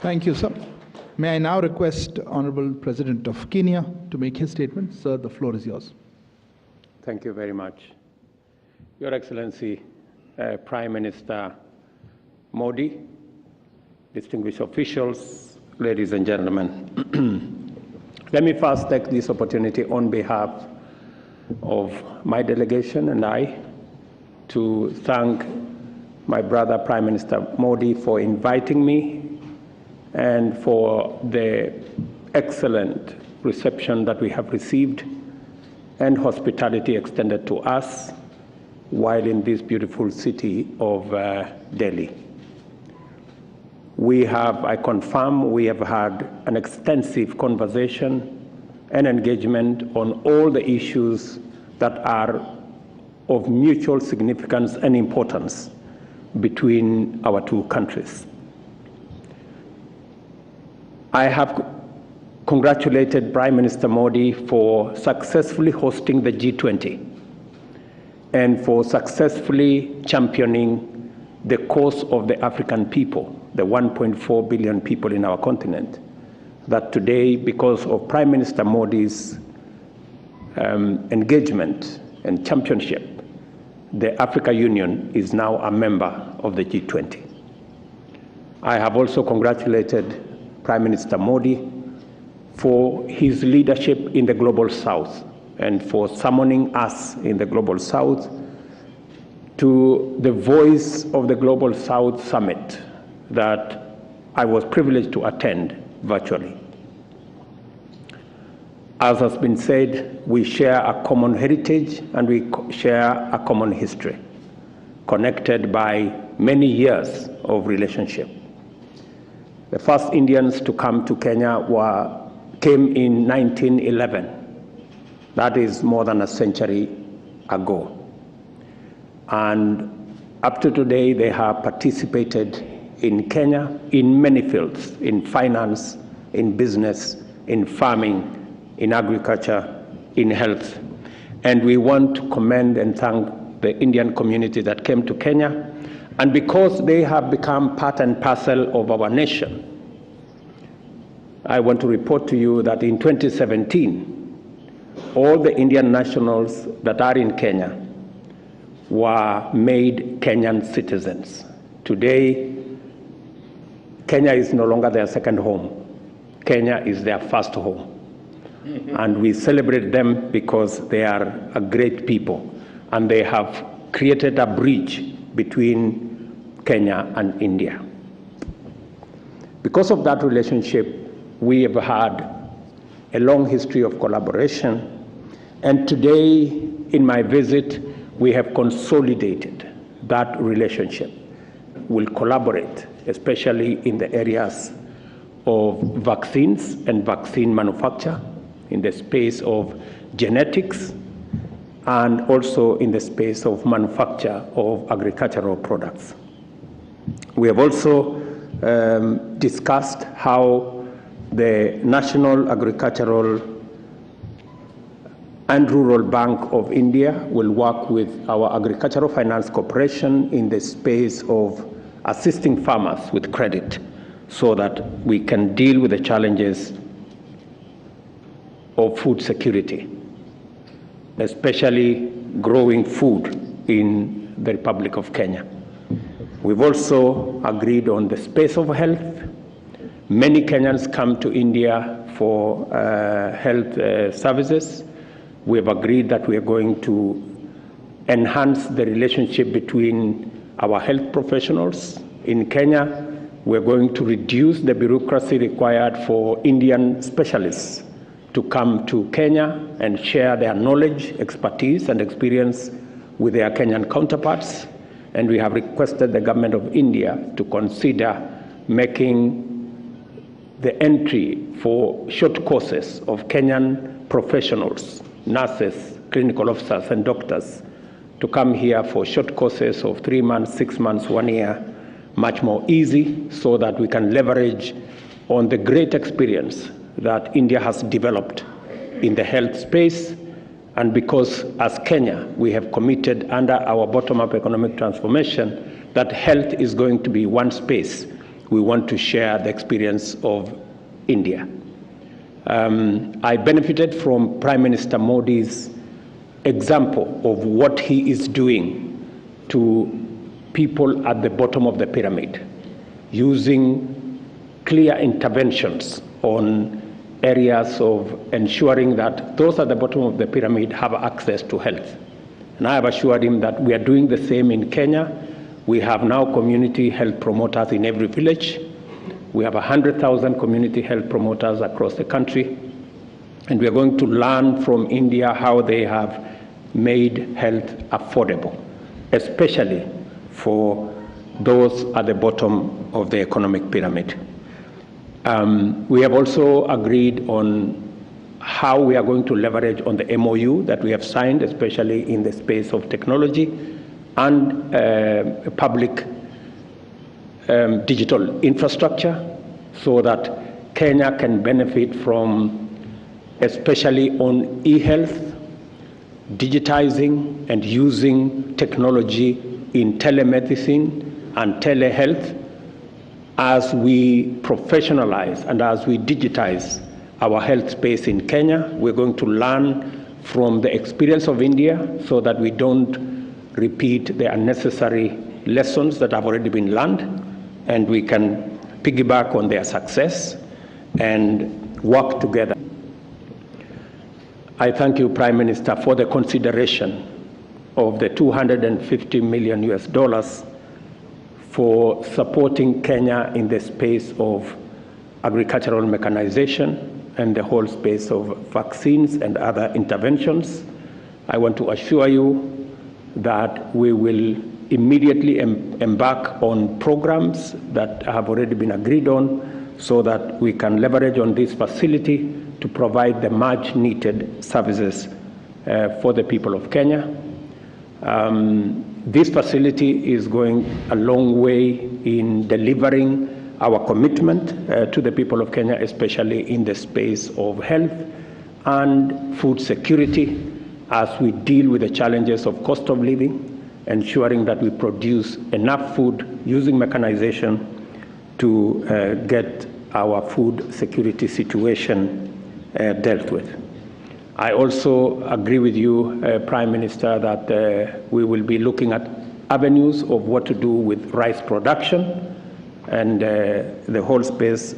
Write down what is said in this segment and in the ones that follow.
Thank you, sir. May I now request Honorable President of Kenya to make his statement. Sir, the floor is yours. Thank you very much. Your Excellency, Prime Minister Modi, distinguished officials, ladies and gentlemen. Let me first take this opportunity on behalf of my delegation and I to thank my brother Prime Minister Modi for inviting me and for the excellent reception that we have received and hospitality extended to us while in this beautiful city of Delhi. I confirm, we have had an extensive conversation and engagement on all the issues that are of mutual significance and importance between our two countries. I have congratulated Prime Minister Modi for successfully hosting the G20 and for successfully championing the cause of the African people, the 1.4 billion people in our continent, that today, because of Prime Minister Modi's engagement and championship, the Africa Union is now a member of the G20. I have also congratulated Prime Minister Modi for his leadership in the Global South and for summoning us in the Global South to the Voice of the Global South Summit that I was privileged to attend virtually. As has been said, we share a common heritage and we share a common history, connected by many years of relationship. The first Indians to come to Kenya came in 1911. That is more than a century ago. And up to today, they have participated in Kenya in many fields, in finance, in business, in farming, in agriculture, in health. And we want to commend and thank the Indian community that came to Kenya. And because they have become part and parcel of our nation, I want to report to you that in 2017, all the Indian nationals that are in Kenya were made Kenyan citizens. Today, Kenya is no longer their second home. Kenya is their first home. And we celebrate them because they are a great people and they have created a bridge between Kenya and India. Because of that relationship, we have had a long history of collaboration, and today in my visit, we have consolidated that relationship. We'll collaborate, especially in the areas of vaccines and vaccine manufacture, in the space of genetics, and also in the space of manufacture of agricultural products. We have also discussed how the National Agricultural and Rural Bank of India will work with our Agricultural Finance Corporation in the space of assisting farmers with credit so that we can deal with the challenges of food security, especially growing food in the Republic of Kenya. We've also agreed on the space of health. Many Kenyans come to India for health services. We have agreed that we are going to enhance the relationship between our health professionals in Kenya. We're going to reduce the bureaucracy required for Indian specialists to come to Kenya and share their knowledge, expertise, and experience with their Kenyan counterparts. And we have requested the government of India to consider making the entry for short courses of Kenyan professionals, nurses, clinical officers, and doctors to come here for short courses of 3 months, 6 months, 1 year, much more easy, so that we can leverage on the great experience that India has developed in the health space. And because as Kenya, we have committed under our bottom-up economic transformation that health is going to be one space we want to share the experience of India. I benefited from Prime Minister Modi's example of what he is doing to people at the bottom of the pyramid, using clear interventions on areas of ensuring that those at the bottom of the pyramid have access to health. And I have assured him that we are doing the same in Kenya. We have now community health promoters in every village. We have 100,000 community health promoters across the country. And we are going to learn from India how they have made health affordable, especially for those at the bottom of the economic pyramid. We have also agreed on how we are going to leverage on the MOU that we have signed, especially in the space of technology and public digital infrastructure, so that Kenya can benefit from, especially on e-health, digitizing and using technology in telemedicine and telehealth. As we professionalize and as we digitize our health space in Kenya, we're going to learn from the experience of India so that we don't repeat the unnecessary lessons that have already been learned, and we can piggyback on their success and work together. I thank you, Prime Minister, for the consideration of the $250 million for supporting Kenya in the space of agricultural mechanization and the whole space of vaccines and other interventions. I want to assure you that we will immediately embark on programs that have already been agreed on so that we can leverage on this facility to provide the much needed services for the people of Kenya. This facility is going a long way in delivering our commitment to the people of Kenya, especially in the space of health and food security, as we deal with the challenges of cost of living, ensuring that we produce enough food using mechanization to get our food security situation dealt with. I also agree with you, Prime Minister, that we will be looking at avenues of what to do with rice production and the whole space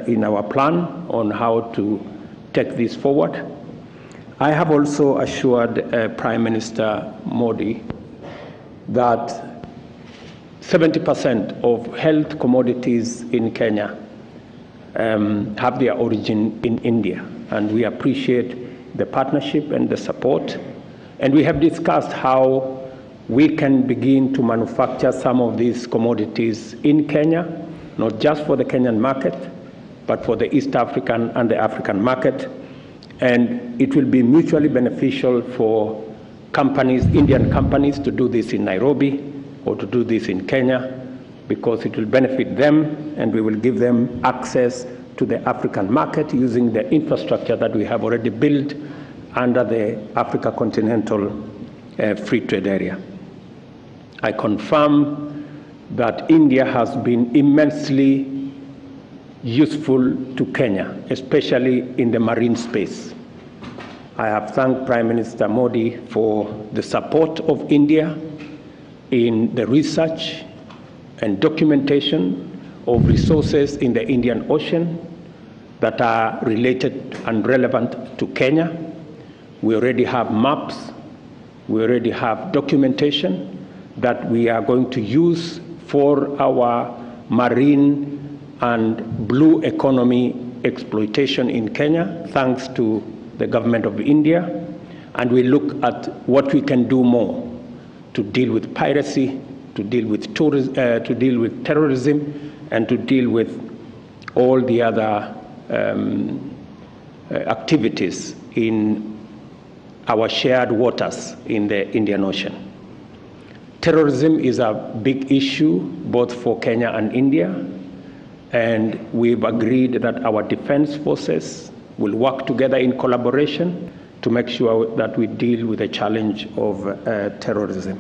in our plan on how to take this forward. I have also assured Prime Minister Modi that 70% of health commodities in Kenya have their origin in India, and we appreciate the partnership and the support. And we have discussed how we can begin to manufacture some of these commodities in Kenya, not just for the Kenyan market, but for the East African and the African market. And it will be mutually beneficial for companies, Indian companies, to do this in Nairobi or to do this in Kenya, because it will benefit them and we will give them access to the African market using the infrastructure that we have already built under the Africa Continental Free Trade Area. I confirm that India has been immensely useful to Kenya, especially in the marine space. I have thanked Prime Minister Modi for the support of India in the research and documentation of resources in the Indian Ocean that are related and relevant to Kenya. We already have maps, we already have documentation that we are going to use for our marine and blue economy exploitation in Kenya, thanks to the government of India. And we look at what we can do more to deal with piracy, to deal with terrorism, and to deal with all the other activities in our shared waters in the Indian Ocean. Terrorism is a big issue both for Kenya and India, and we've agreed that our defense forces will work together in collaboration to make sure that we deal with the challenge of terrorism.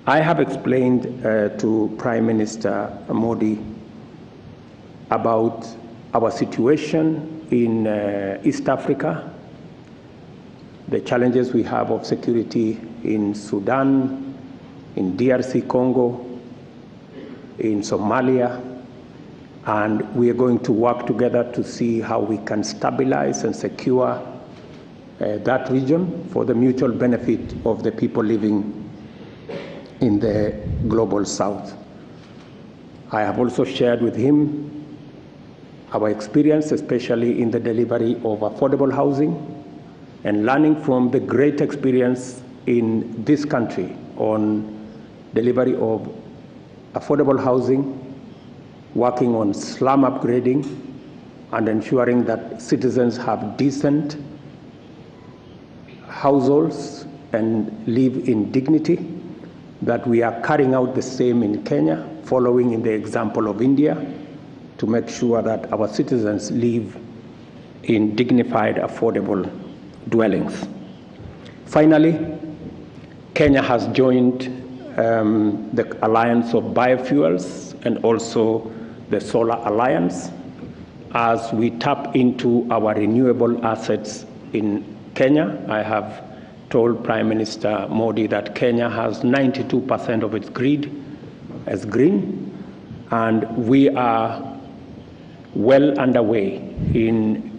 I have explained to Prime Minister Modi about our situation in East Africa, the challenges we have of security in Sudan, in DRC Congo, in Somalia, and we are going to work together to see how we can stabilize and secure that region for the mutual benefit of the people living in the global south. I have also shared with him our experience, especially in the delivery of affordable housing, and learning from the great experience in this country on delivery of affordable housing, working on slum upgrading, and ensuring that citizens have decent households and live in dignity, that we are carrying out the same in Kenya, following in the example of India, to make sure that our citizens live in dignified, affordable dwellings. Finally, Kenya has joined the Alliance of Biofuels and also the Solar Alliance as we tap into our renewable assets in Kenya. I have told Prime Minister Modi that Kenya has 92% of its grid as green, and we are well underway in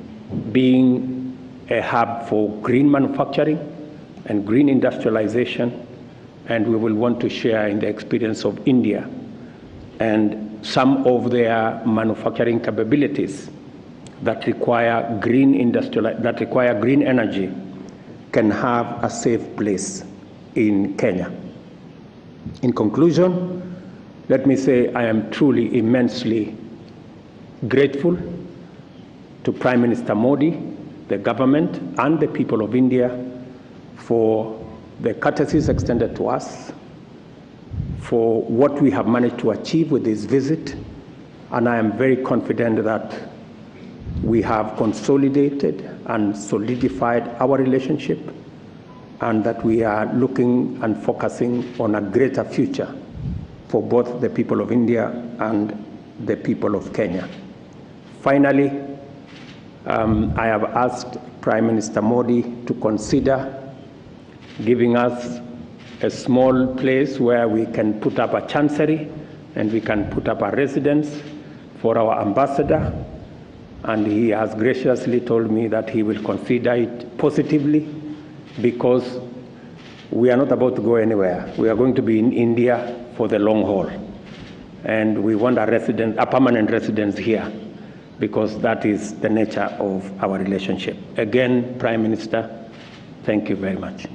being a hub for green manufacturing and green industrialization, and we will want to share in the experience of India and some of their manufacturing capabilities that require green energy can have a safe place in Kenya. In conclusion, let me say I am truly immensely grateful to Prime Minister Modi, the government, and the people of India for the courtesies extended to us, for what we have managed to achieve with this visit, and I am very confident that we have consolidated and solidified our relationship, and that we are looking and focusing on a greater future for both the people of India and the people of Kenya. Finally, I have asked Prime Minister Modi to consider giving us a small place where we can put up a chancery and we can put up a residence for our ambassador, and he has graciously told me that he will consider it positively, because we are not about to go anywhere. We are going to be in India for the long haul, and we want a permanent residence here, because that is the nature of our relationship. Again, Prime Minister, thank you very much.